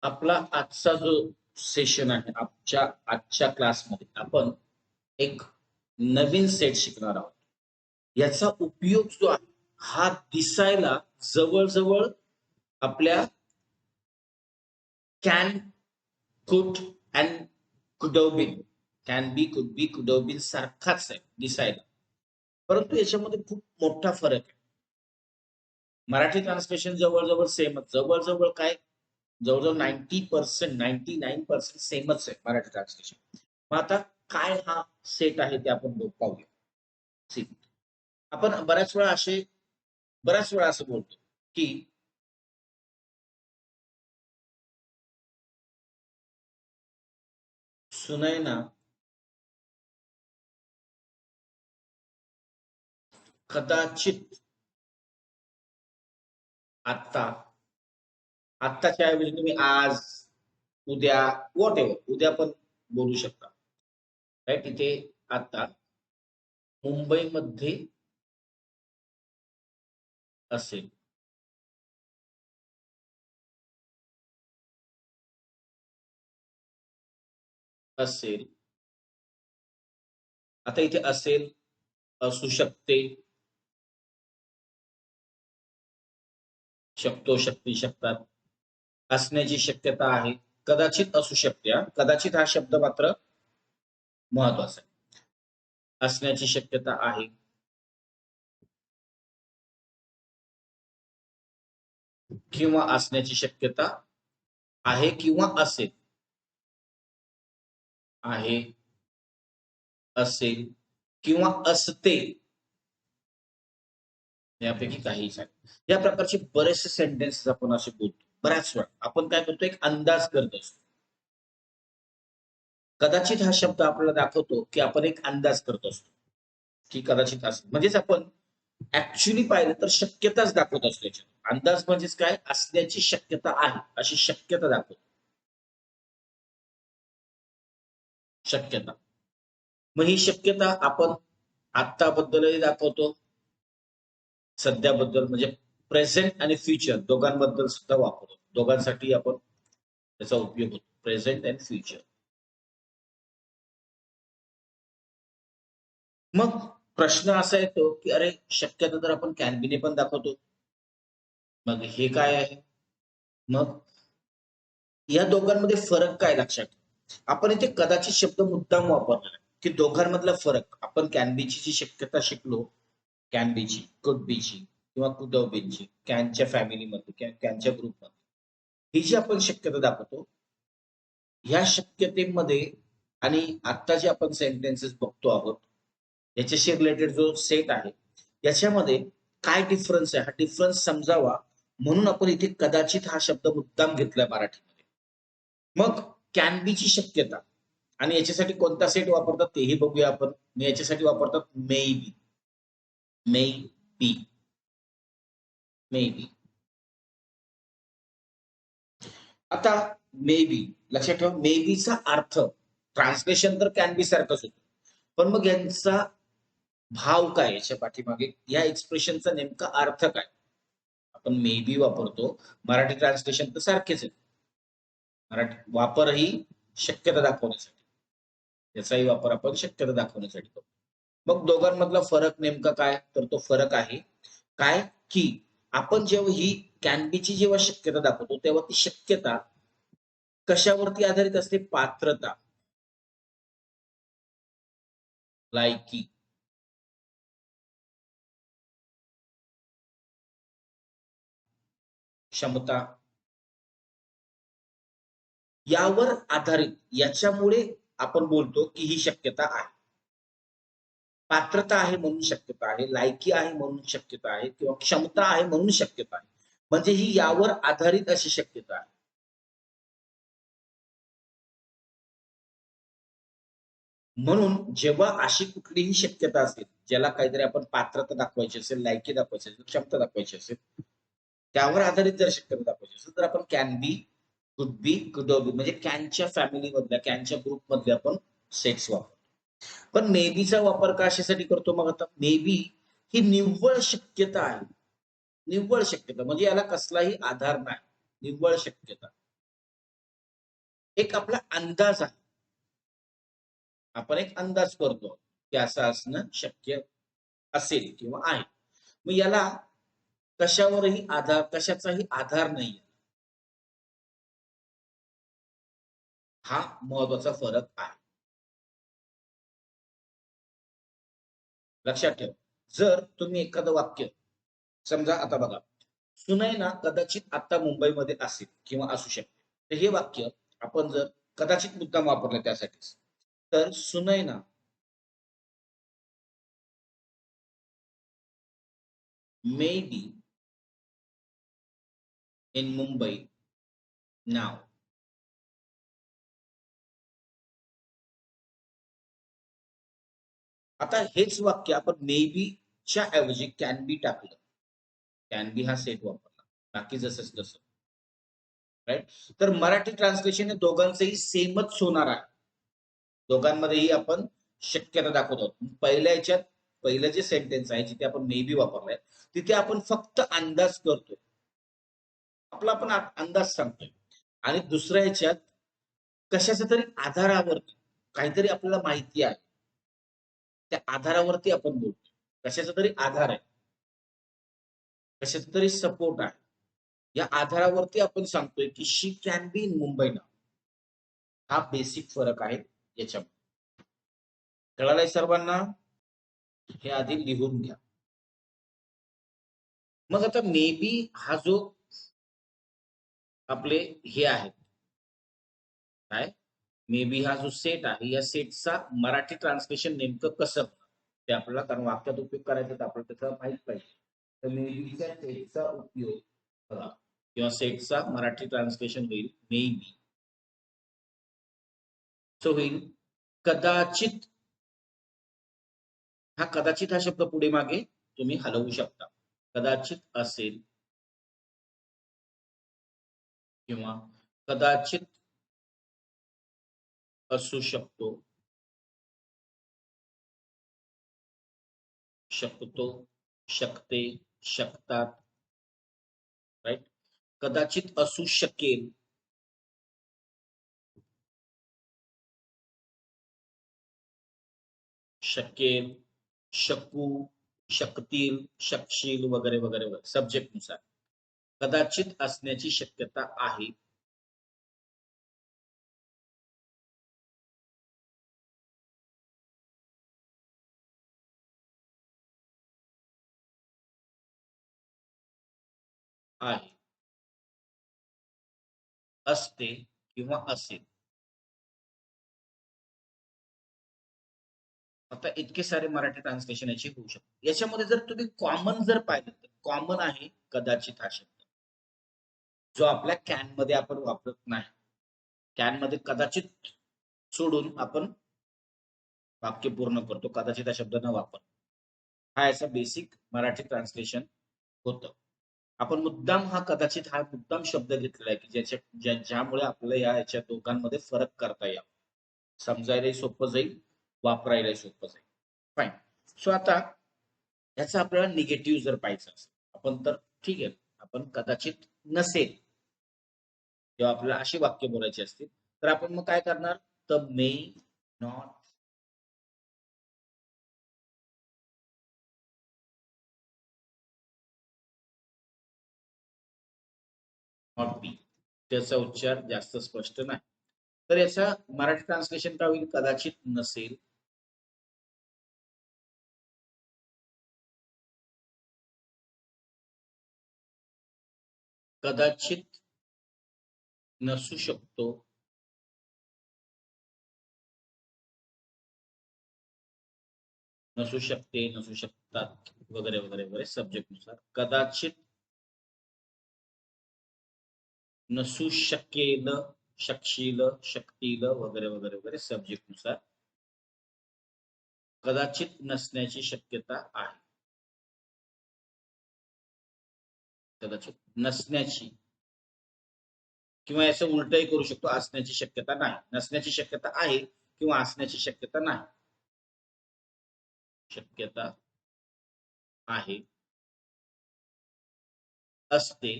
आपला आजचा जो सेशन आहे, आजच्या क्लासमध्ये आपण एक नवीन सेट शिकणार आहोत. याचा उपयोग जो आहे, हा दिसायला जवळ-जवळ आपल्या कॅन, कुड अँड कुड have bin, can be, could be, कुड हॅव बीन सारखाच आहे दिसायला. परंतु याच्यामध्ये खूप मोठा फरक आहे. मराठी ट्रान्सलेशन जवळ-जवळ सेमच. जवळ-जवळ काय? जवळ-जवळ 90% 99% सेमच आहे मराठी ट्रान्सलेशन. मग आता काय हा सेट आहे ते आपण पाहूया. सी, आपण बऱ्याच वेळा असं बोलतो, की सुनैना कदाचित आत्ता, आत्ताच्या ऐवजी तुम्ही आज, उद्या, व्हॉटएव्हर उद्या पण बोलू शकता. राइट? इथे आता मुंबईमध्ये असेल. असेल. आता इथे असेल, असू शकते, शकतो, शकते, शकतात. असण्याची शक्यता आहे. कदाचित असू शकते हां. कदाचित हा शब्द मात्र महत्वाचा आहे. असण्याची शक्यता आहे. किंवा असण्याची शक्यता आहे किंवा असेल. आहे, असेल किंवा असते. यापैकी काहीच आहे. या प्रकारचे बरेचसे सेंटेन्सेस आपण असे बोलतो. बऱ्याच वेळा आपण काय करतो, एक अंदाज करत असतो. कदाचित हा शब्द आपल्याला दाखवतो, की आपण एक अंदाज करत असतो, की कदाचित असेल. म्हणजेच आपण ॲक्चुअली पाहिलं तर शक्यताच दाखवत असतो याच्यात. अंदाज म्हणजेच काय? असण्याची शक्यता आहे, अशी शक्यता दाखवतो. शक्यता. मग ही शक्यता आपण आत्ताबद्दलही दाखवतो, सध्याबद्दल म्हणजे प्रेझेंट आणि फ्युचर दोघांबद्दल सुद्धा वापरतो. दोघांसाठी आपण त्याचा उपयोग होतो. Present and future. मग प्रश्न असा येतो, की अरे शक्यता तर आपण कॅन बीने पण दाखवतो. मग हे काय आहे? मग या दोघांमध्ये फरक काय लक्षात ठेवा. आपण इथे कदाचित शब्द मुद्दाम वापरलेला आहे, की दोघांमधला फरक. आपण कॅन बीची जी शक्यता शिकलो, कॅन बीची, कुड बीची किंवा कुड हॅव बीनची, कॅनच्या फॅमिलीमध्ये, कॅनच्या ग्रुपमध्ये. ही जी आपण शक्यता दाखवतो, ह्या शक्यतेमध्ये आणि आत्ता जे आपण सेंटेन्सेस बघतो आहोत, याच्याशी रिलेटेड जो सेट आहे, याच्यामध्ये काय डिफरन्स आहे, हा डिफरन्स समजावा म्हणून आपण इथे कदाचित हा शब्द मुद्दाम घेतलाय मराठीमध्ये. मग कॅन बीची शक्यता आणि याच्यासाठी कोणता सेट वापरतात तेही बघूया आपण. याच्यासाठी वापरतात may be. May be. May be. आता मे बी लक्षात ठेवा, मे बीचा अर्थ ट्रान्सलेशन तर कॅन बी सारखंच होतं. पण मग यांचा भाव काय याच्या पाठीमागे, या एक्सप्रेशनचा नेमका अर्थ काय? आपण मे बी वापरतो. मराठी ट्रान्सलेशन तर सारखेच आहे. मराठी वापरही शक्यता दाखवण्यासाठी. याचाही वापर आपण शक्यता दाखवण्यासाठी करतो. मग दोघांमधला फरक नेमका काय? तर तो फरक आहे काय, की आपण जेव्हा ही कॅन बीची जेव्हा शक्यता दाखवतो, तेव्हा ती शक्यता कशावरती आधारित असते? पात्रता, लायकी, क्षमता यावर आधारित. याच्यामुळे आपण बोलतो, की ही शक्यता आहे. पात्रता आहे म्हणून शक्यता आहे, लायकी आहे म्हणून शक्यता आहे किंवा क्षमता आहे म्हणून शक्यता आहे. म्हणजे ही यावर आधारित अशी शक्यता आहे. म्हणून जेव्हा अशी कुठलीही शक्यता असेल, ज्याला काहीतरी आपण पात्रता दाखवायची असेल, लायकी दाखवायची असेल, क्षमता दाखवायची असेल, त्यावर आधारित जर शक्यता दाखवायची असेल, तर आपण can be, could be, could be म्हणजे कॅनच्या फॅमिलीमधल्या, कॅनच्या ग्रुपमधले आपण सेट्स वापरतो. पण मे बीचा वापर कशासाठी करतो मग आता? मे बी ही निव्वळ शक्यता आहे. निव्वळ शक्यता म्हणजे याला कसलाही आधार नाही. निव्वळ शक्यता. एक आपला अंदाज आहे, आपण एक अंदाज करतो की असं असणं शक्य असेल किंवा आहे. मग याला कशाचाही आधार नाही. हा महत्वाचा फरक आहे. लक्षात ठेवा. जर तुम्ही एखादं वाक्य समजा, आता बघा, सुनैना कदाचित आता मुंबईमध्ये असेल किंवा असू शकते. तर हे वाक्य आपण जर कदाचित मुद्दाम वापरलं त्यासाठीच, तर Sunaina may be in Mumbai नाव. आता हेच वाक्य आपण मे बी च्या ऐवजी कॅन बी टाकलं, कॅन बी हा सेट वापरला, बाकी जसंच तसं, राईट. तर मराठी ट्रान्सलेशन हे दोघांचंही सेमच होणार आहे. दोघांमध्येही आपण शक्यता दाखवत आहोत. पहिलं जे सेंटेन्स आहे जिथे आपण मे बी वापरलाय, तिथे आपण फक्त अंदाज करतोय, आपला आपण अंदाज सांगतोय. आणि दुसऱ्या ह्याच्यात कशाच्या तरी आधारावरती काहीतरी आपल्याला माहिती आहे, त्या आधारावरती आपण बोलतो. कशाचा तरी आधार आहे, कशाचा तरी सपोर्ट आहे, या आधारावरती आपण सांगतोय की शी कॅन बी इन मुंबई नाव. हा बेसिक फरक आहे याच्यामध्ये. कळालाय सर्वांना? हे आधी लिहून घ्या. मग आता मे बी हा जो आपले हे आहे, काय, मे बी हा जो सेट आहे, या सेटचा मराठी ट्रान्सलेशन नेमकं कसं ते आपल्याला, कारण वाक्यात उपयोग करायचा तर आपल्याला त्याचा माहित पाहिजे. तर मे बीच्या सेटचा उपयोग करा किंवा सेटचा मराठी ट्रान्सलेशन होईल मे बी. सो होईल कदाचित. हा कदाचित हा शब्द पुढे मागे तुम्ही हलवू शकता. कदाचित असेल किंवा कदाचित असू शकतो, शकतो, शकते, शकतात, राईट. कदाचित असू शकेल, शकेल, शकू, शकतील, शकशील वगैरे वगैरे वगैरे सब्जेक्ट नुसार कदाचित असण्याची शक्यता आहे. आहे, असते किंवा असेल. आता इतके सारे मराठी ट्रान्सलेशन याची होऊ शकते. याच्यामध्ये जर तुम्ही कॉमन जर पाहिलं तर कॉमन आहे कदाचित हा शब्द, जो आपल्या कॅन मध्ये आपण वापरत नाही. कॅन मध्ये कदाचित सोडून आपण वाक्य पूर्ण करतो, कदाचित हा शब्द न वापर. हा याचा बेसिक मराठी ट्रान्सलेशन होतं. आपण मुद्दाम हा कदाचित हा मुद्दाम शब्द घेतलेला आहे की ज्यामुळे आपल्याला याच्या दोघांमध्ये फरक करता यावा, समजायलाही सोपं जाईल, वापरायलाही सोपं जाईल. फाईन. सो आता याचा आपल्याला निगेटिव्ह जर पाहायचं असेल आपण, तर ठीक आहे, आपण कदाचित नसेल जेव्हा आपल्याला अशी वाक्य बोलायची असतील, तर आपण मग काय करणार, the may not not be. त्याचा उच्चार जास्त स्पष्ट नाही. तर याचा मराठी ट्रान्सलेशन काय होईल, कदाचित नसेल, कदाचित नसू शकतो, नसू शकते, नसू शकतात वगैरे वगैरे वगैरे सब्जेक्ट नुसार. कदाचित नसू शकेल, शकशील, शकतील वगैरे वगैरे वगैरे सब्जेक्ट नुसार कदाचित नसण्याची शक्यता आहे. कदाचित नसण्याची, किंवा याचं उलटही करू शकतो, असण्याची शक्यता नाही. नसण्याची शक्यता आहे किंवा असण्याची शक्यता नाही. शक्यता आहे, असते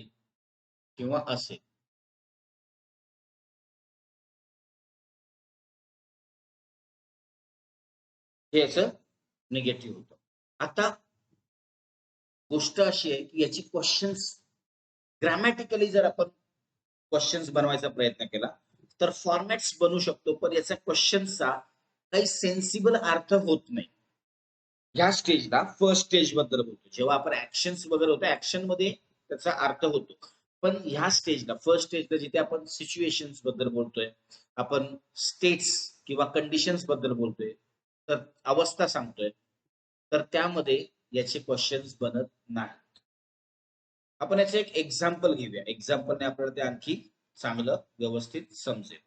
किंवा असेल. हे याचं निगेटिव्ह होतं. आता गोष्ट अशी आहे की याची क्वेश्चन्स ग्रॅमॅटिकली जर आपण क्वेश्चन्स बनवायचा प्रयत्न केला तर फॉर्मॅट्स बनू शकतो, पण याचा क्वेश्चन्सचा काही सेन्सिबल अर्थ होत नाही. ह्या स्टेजला फर्स्ट स्टेज बद्दल बोलतो, जेव्हा आपण ऍक्शन्स वगैरे होतो ऍक्शन मध्ये त्याचा अर्थ होतो. पण ह्या स्टेजला फर्स्ट स्टेजला जिथे आपण सिच्युएशन्स बद्दल बोलतोय, आपण स्टेट्स किंवा कंडिशन्स बद्दल बोलतोय, तर अवस्था सांगतोय, तर त्यामध्ये याचे क्वेश्चन्स बनत नाही. आपण याचं एक एक्झाम्पल घेऊया, एक्झाम्पलने आपल्याला ते आणखी चांगलं व्यवस्थित समजेल.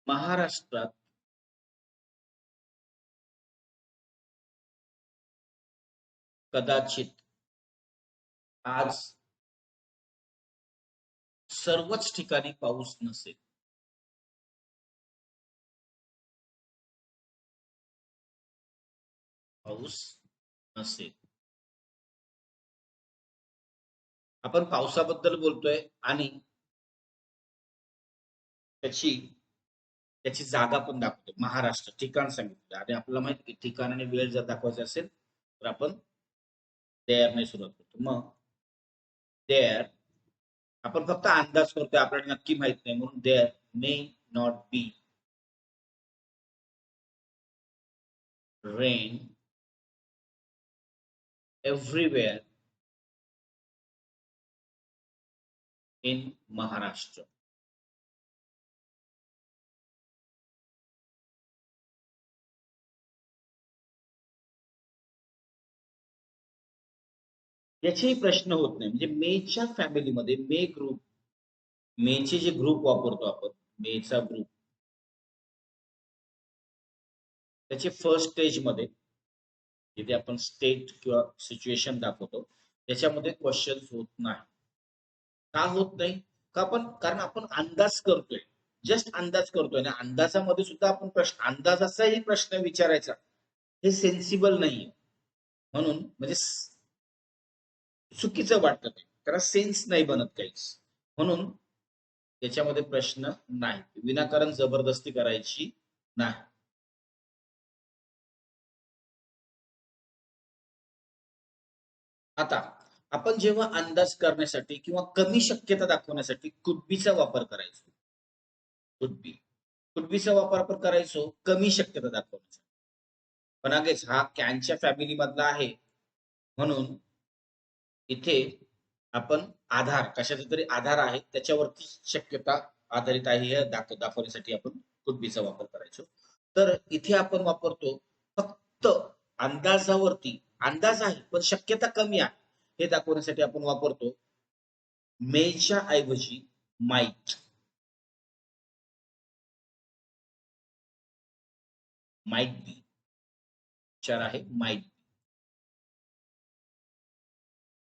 महाराष्ट्रात कदाचित आज सर्वच ठिकाणी पाऊस नसेल. पाऊस नसेल. आपण पावसाबद्दल बोलतोय आणि त्याची त्याची जागा पण दाखवतो. महाराष्ट्र ठिकाण सांगितलं आणि आपल्याला माहिती ठिकाण आणि वेळ जर दाखवायचं असेल तर आपण देअरने सुरुवात करतो. मग देअर आपण फक्त अंदाज करतोय, आपल्याला नक्की माहित नाही, म्हणून there may not be rain everywhere in Maharashtra. याचेही प्रश्न होत नाही. म्हणजे मेच्या फॅमिलीमध्ये मे ग्रुप, मेचे जे ग्रुप वापरतो आपण, मेचा ग्रुप, त्याचे फर्स्ट स्टेज मध्ये जिथे आपण स्टेट किंवा सिच्युएशन दाखवतो त्याच्यामध्ये क्वेश्चन होत नाही. का होत नाही? का आपण कारण आपण अंदाज करतोय, जस्ट अंदाज करतोय ना, अंदाजामध्ये सुद्धा आपण प्रश्न अंदाजाचाही प्रश्न विचारायचा हे सेन्सिबल नाहीये. म्हणून म्हणजे चुकीचं वाटतं ते, त्याला सेन्स नाही बनत काहीच. म्हणून त्याच्यामध्ये प्रश्न नाही, विनाकारण जबरदस्ती करायची नाही. आता आपण जेव्हा अंदाज करण्यासाठी किंवा कमी शक्यता दाखवण्यासाठी कुड बीचा वापर करायचो. कुड बीचा वापर आपण करायचो कमी शक्यता दाखवण्यासाठी. पण अगेच हा कॅनच्या फॅमिली मधला आहे, म्हणून इथे आपण आधार कशाचा तरी आधार आहे त्याच्यावरती शक्यता आधारित आहे हे दाखवण्यासाठी आपण कुड बीचा वापर करायचो. तर इथे आपण वापरतो फक्त अंदाजावरती, अंदाज आहे पण शक्यता कमी आहे हे दाखवण्यासाठी आपण वापरतो मेच्या ऐवजी माईट. माईट बी उच्चार आहे माईट,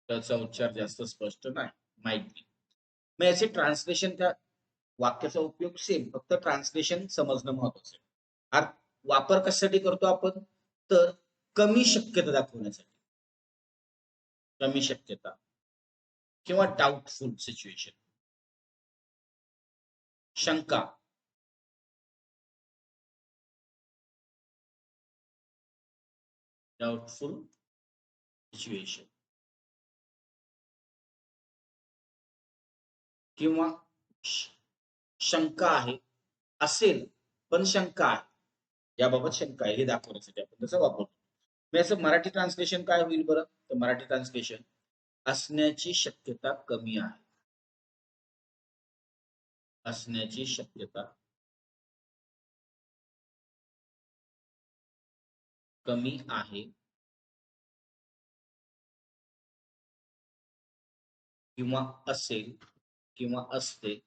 त्याचा उच्चार जास्त स्पष्ट नाही, माईट बी. मग याचे ट्रान्सलेशन, त्या वाक्याचा उपयोग सेम, फक्त ट्रान्सलेशन समजणं महत्वाचं आहे. वापर कशासाठी करतो आपण, तर कमी शक्यता दाखवण्यासाठी. कमी शक्यता किंवा डाऊटफुल सिच्युएशन, शंका, डाऊटफुल सिच्युएशन किंवा शंका आहे, असेल पण शंका आहे, याबाबत शंका आहे हे दाखवण्यासाठी आपण त्याचा वापर करतो. मग याचं मराठी ट्रान्सलेशन काय होईल बरं, तर मराठी ट्रान्सलेशन असण्याची शक्यता कमी आहे. असण्याची शक्यता कमी आहे किंवा असेल किंवा असते.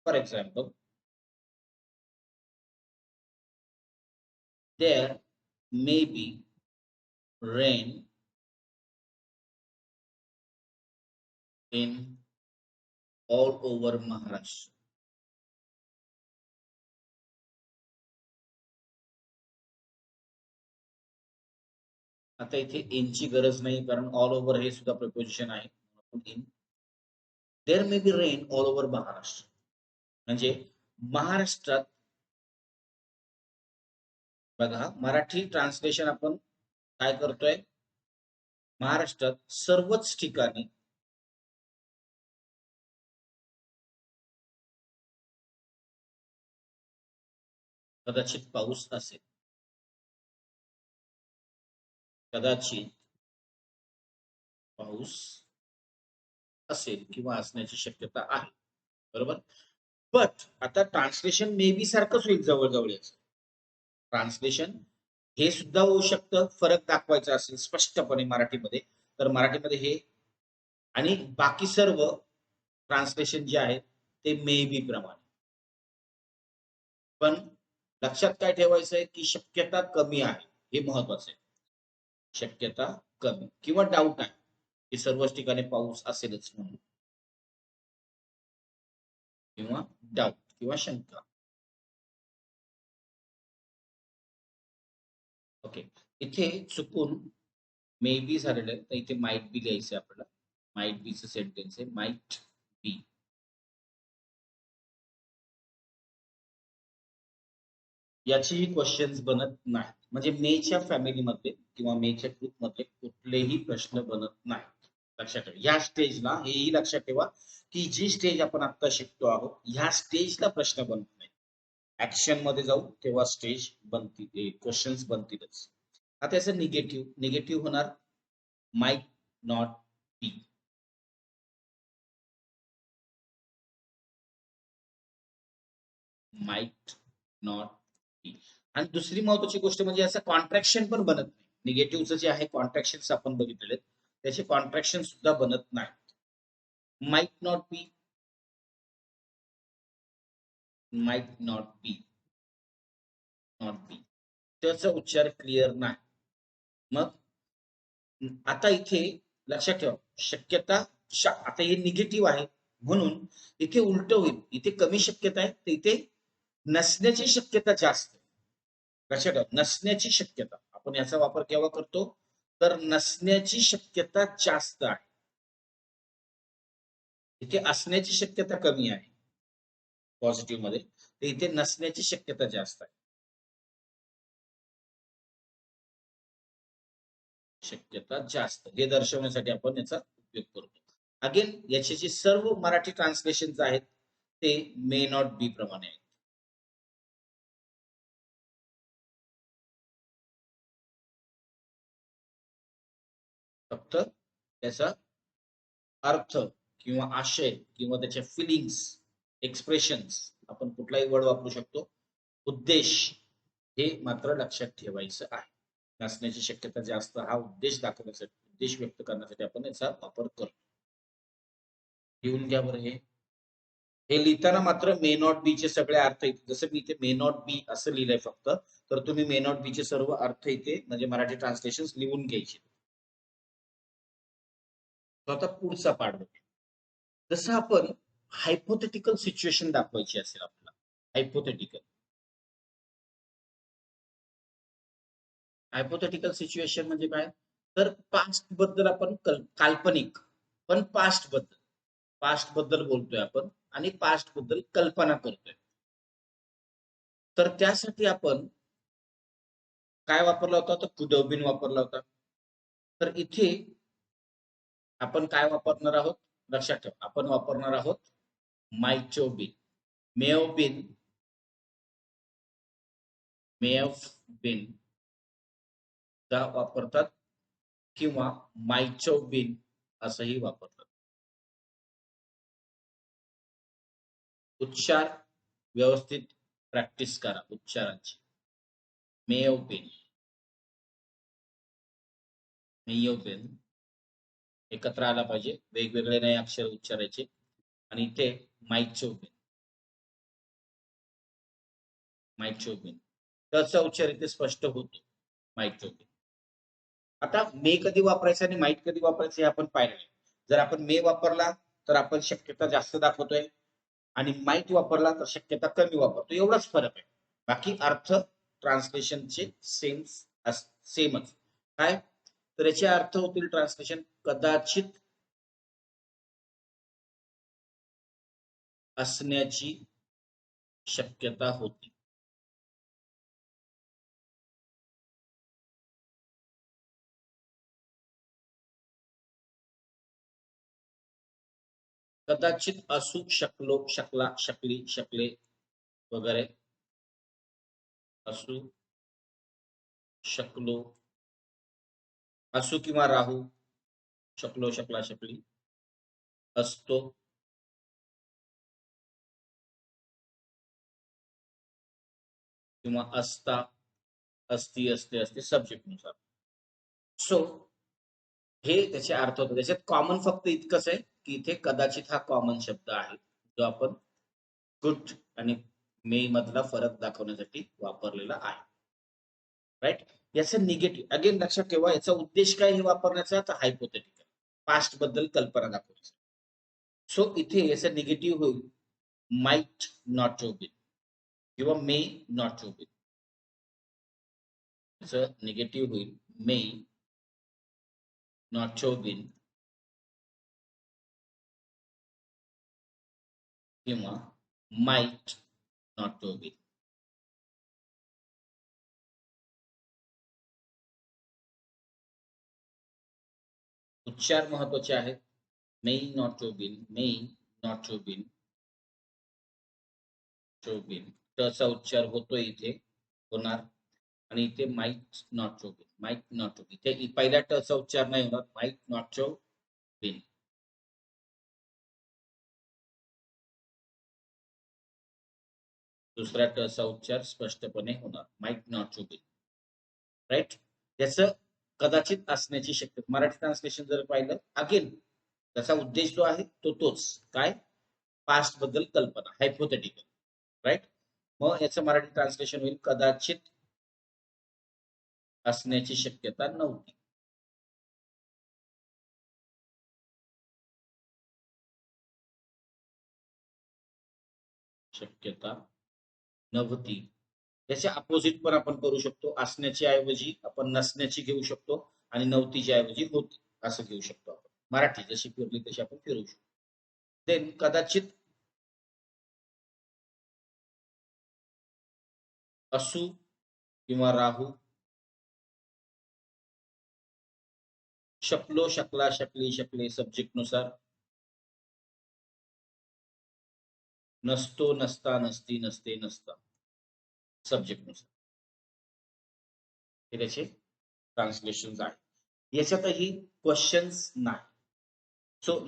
For example, there may be rain in all over Maharashtra. आता इथे इनची गरज नाही, कारण ऑल ओव्हर हे सुद्धा प्रपोजिशन आहे. In there may be rain all over Maharashtra. म्हणजे महाराष्ट्रात बघा, मराठी ट्रान्सलेशन आपण काय करतोय, महाराष्ट्रात सर्वच ठिकाणी कदाचित पाऊस असेल. कदाचित पाऊस असेल किंवा असण्याची शक्यता आहे. बरोबर. बट आता ट्रान्सलेशन मे बी सारखंच होईल जवळजवळ याचं. ट्रान्सलेशन हे सुद्धा होऊ शकतं, फरक दाखवायचा असेल स्पष्टपणे मराठीमध्ये, तर मराठीमध्ये हे आणि बाकी सर्व ट्रान्सलेशन जे आहेत ते मे बी प्रमाणे. पण लक्षात काय ठेवायचं आहे की शक्यता कमी आहे, हे महत्वाचं आहे. शक्यता कमी किंवा डाऊट आहे की सर्वच ठिकाणी पाऊस असेलच म्हणून, किंवा डाऊट किंवा शंका. ओके, इथे चुकून मे बी झालेलं आहे, तर इथे माइट बी लिहायचं आपल्याला. माइट बीचं सेंटेन्स आहे, माइट बी. याचीही क्वेश्चन्स बनत नाही. म्हणजे मेच्या फॅमिलीमध्ये किंवा मेच्या ग्रुपमध्ये कुठलेही प्रश्न बनत नाहीत. लक्षात ठेवा या स्टेजला, हेही लक्षात ठेवा की जी स्टेज आपण आता शिकतो आहोत, ह्या स्टेजला प्रश्न बनत नाही. ऍक्शन मध्ये जाऊ तेव्हा स्टेज बनतील, क्वेश्चन्स बनतीलच. आता याचं निगेटिव्ह होणार might not be. Might not be. आणि दुसरी महत्वाची गोष्ट म्हणजे याचं कॉन्ट्रॅक्शन पण बनत नाही. निगेटिव्हचं जे आहे कॉन्ट्रॅक्शन आपण बघितलेले, त्याचे कॉन्ट्रॅक्शन सुद्धा बनत नाही. Might not be, might not be, not be, त्याचा उच्चार क्लिअर नाही. मग आता इथे लक्षात ठेवा, शक्यता आता हे निगेटिव्ह आहे म्हणून इथे उलट होईल. इथे कमी शक्यता आहे, तर इथे नसण्याची शक्यता जास्त आहे. लक्षात ठेवा, नसण्याची शक्यता आपण याचा वापर केव्हा करतो, तर नसण्याची शक्यता जास्त आहे. इथे असण्याची शक्यता कमी आहे पॉझिटिव्ह मध्ये, तर इथे नसण्याची शक्यता जास्त आहे. शक्यता जास्त हे दर्शवण्यासाठी आपण याचा उपयोग करतो. अगेन याचे जे सर्व मराठी ट्रान्सलेशन आहेत ते मे नॉट बी प्रमाणे आहेत. फक्त त्याचा अर्थ किंवा आशय किंवा त्याचे फिलिंग्स, एक्सप्रेशन्स, आपण कुठलाही वर्ड वापरू शकतो. उद्देश हे मात्र लक्षात ठेवायचं आहे. नसण्याची शक्यता जास्त हा उद्देश दाखवण्यासाठी, उद्देश व्यक्त करण्यासाठी आपण याचा वापर करतो. लिहून घ्या बरं. हे लिहिताना मात्र मे नॉट बी चे सगळे अर्थ इथे, जसं मी इथे मे नॉट बी असं लिहिलंय फक्त, तर तुम्ही मे नॉट बी चे सर्व अर्थ इथे म्हणजे मराठी ट्रान्सलेशन लिहून घ्यायचे. तो आता पुढचा पाठ बघूया. जसं आपण हायपोथेटिकल सिच्युएशन दाखवायची असेल आपल्याला, हायपोथेटिकल हायपोथेटिकल सिच्युएशन म्हणजे काय, तर पास्ट बद्दल आपण काल्पनिक पण पास्ट बद्दल बोलतोय आपण आणि पास्ट बद्दल कल्पना करतोय. तर त्यासाठी आपण काय वापरला होता, तर कुड हॅव बीन वापरला होता. तर इथे आपण काय वापरणार आहोत, लक्षात ठेवा, आपण वापरणार आहोत might have been. May have been, may have been चा वापरतात किंवा माइट हॅव बीन असंही वापरतात. उच्चार व्यवस्थित प्रॅक्टिस करा उच्चारांची. May have been, may have been एकत्र आला पाहिजे, वेगवेगळे नाही अक्षर उच्चारायचे. आणि इथे might have been, might have been त्याचा उच्चार इथे स्पष्ट होतो, माइट हॅव बीन. आता मे कधी वापरायचं आणि माइट कधी वापरायचं हे आपण पाहिलं. जर आपण मे वापरला तर आपण शक्यता जास्त दाखवतोय आणि माइट वापरला तर शक्यता कमी वापरतो, एवढाच फरक आहे. बाकी अर्थ ट्रान्सलेशनचे सेमच. काय तर याचे अर्थ होतील ट्रान्सलेशन, कदाचित असण्याची शक्यता होती. कदाचित असू शकलो, शकला, शकली, शकले वगैरे. असू शकलो, असू किंवा राहू, शकलो, शकला, शकली, असतो, किंवा असता, असती, असते, असते सब्जेक्ट नुसार. सो हे त्याचे अर्थ होते. त्याच्यात कॉमन फक्त इतकंच आहे की इथे कदाचित हा कॉमन शब्द आहे जो आपण कुड आणि मे मधला फरक दाखवण्यासाठी वापरलेला आहे. राईट. याचं निगेटिव्ह अगेन लक्षात ठेवा, याचा उद्देश काय हे वापरण्याचा, तर हायपोथेटिकल, पास्ट बद्दल कल्पना दाखवण्याचा. सो इथे याचं निगेटिव्ह होईल माइट नॉट हॅव बीन किंवा मे नॉट हॅव बीन. याचं निगेटिव्ह होईल मे नॉट हॅव बीन किंवा माइट नॉट हॅव बीन. उच्चार महत्वाचे आहेत. May not have been, may not have been, been टचा उच्चार होतोय इथे, होणार. आणि इथे might not have been, might not have been, इथे पहिल्या टचा उच्चार नाही होणार, माइट नॉट हॅव बीन. दुसऱ्या टचा उच्चार स्पष्टपणे होणार, might not have been. Right. त्याचं कदाचित असण्याची शक्यता. मराठी ट्रान्सलेशन जर पाहिलं अगेन त्याचा उद्देश जो आहे तो तोच, काय, पास्ट बद्दल कल्पना, हायपोथेटिकल. राईट. मग याचं मराठी ट्रान्सलेशन होईल कदाचित असण्याची शक्यता नव्हती. शक्यता नव्हती. याच्या अपोजिट पण आपण करू शकतो. असण्याची ऐवजी आपण नसण्याची घेऊ शकतो आणि नव्हतीच्या ऐवजी होती असं घेऊ शकतो आपण. मराठी जशी फिरली तशी आपण फिरू शकतो. देन कदाचित असू किंवा राहू, शकलो, शकला, शकली, शकले सब्जेक्ट नुसार, नसतो, नसता, नसती, नसते, नसता सब्जेक्ट नुसार. हे त्याचे ट्रान्सलेशन आहे. याच्यातही क्वेश्चन्स नाही. सो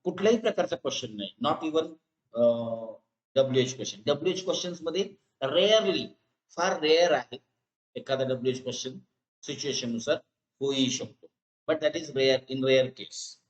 कुठल्याही प्रकारचा क्वेश्चन नाही, not even WH question. WH question मध्ये रेअरली, फार रेअर आहे एखादा डब्ल्यूएच क्वेश्चन सिच्युएशन नुसार होऊ शकतो, but that is rare, in rare case.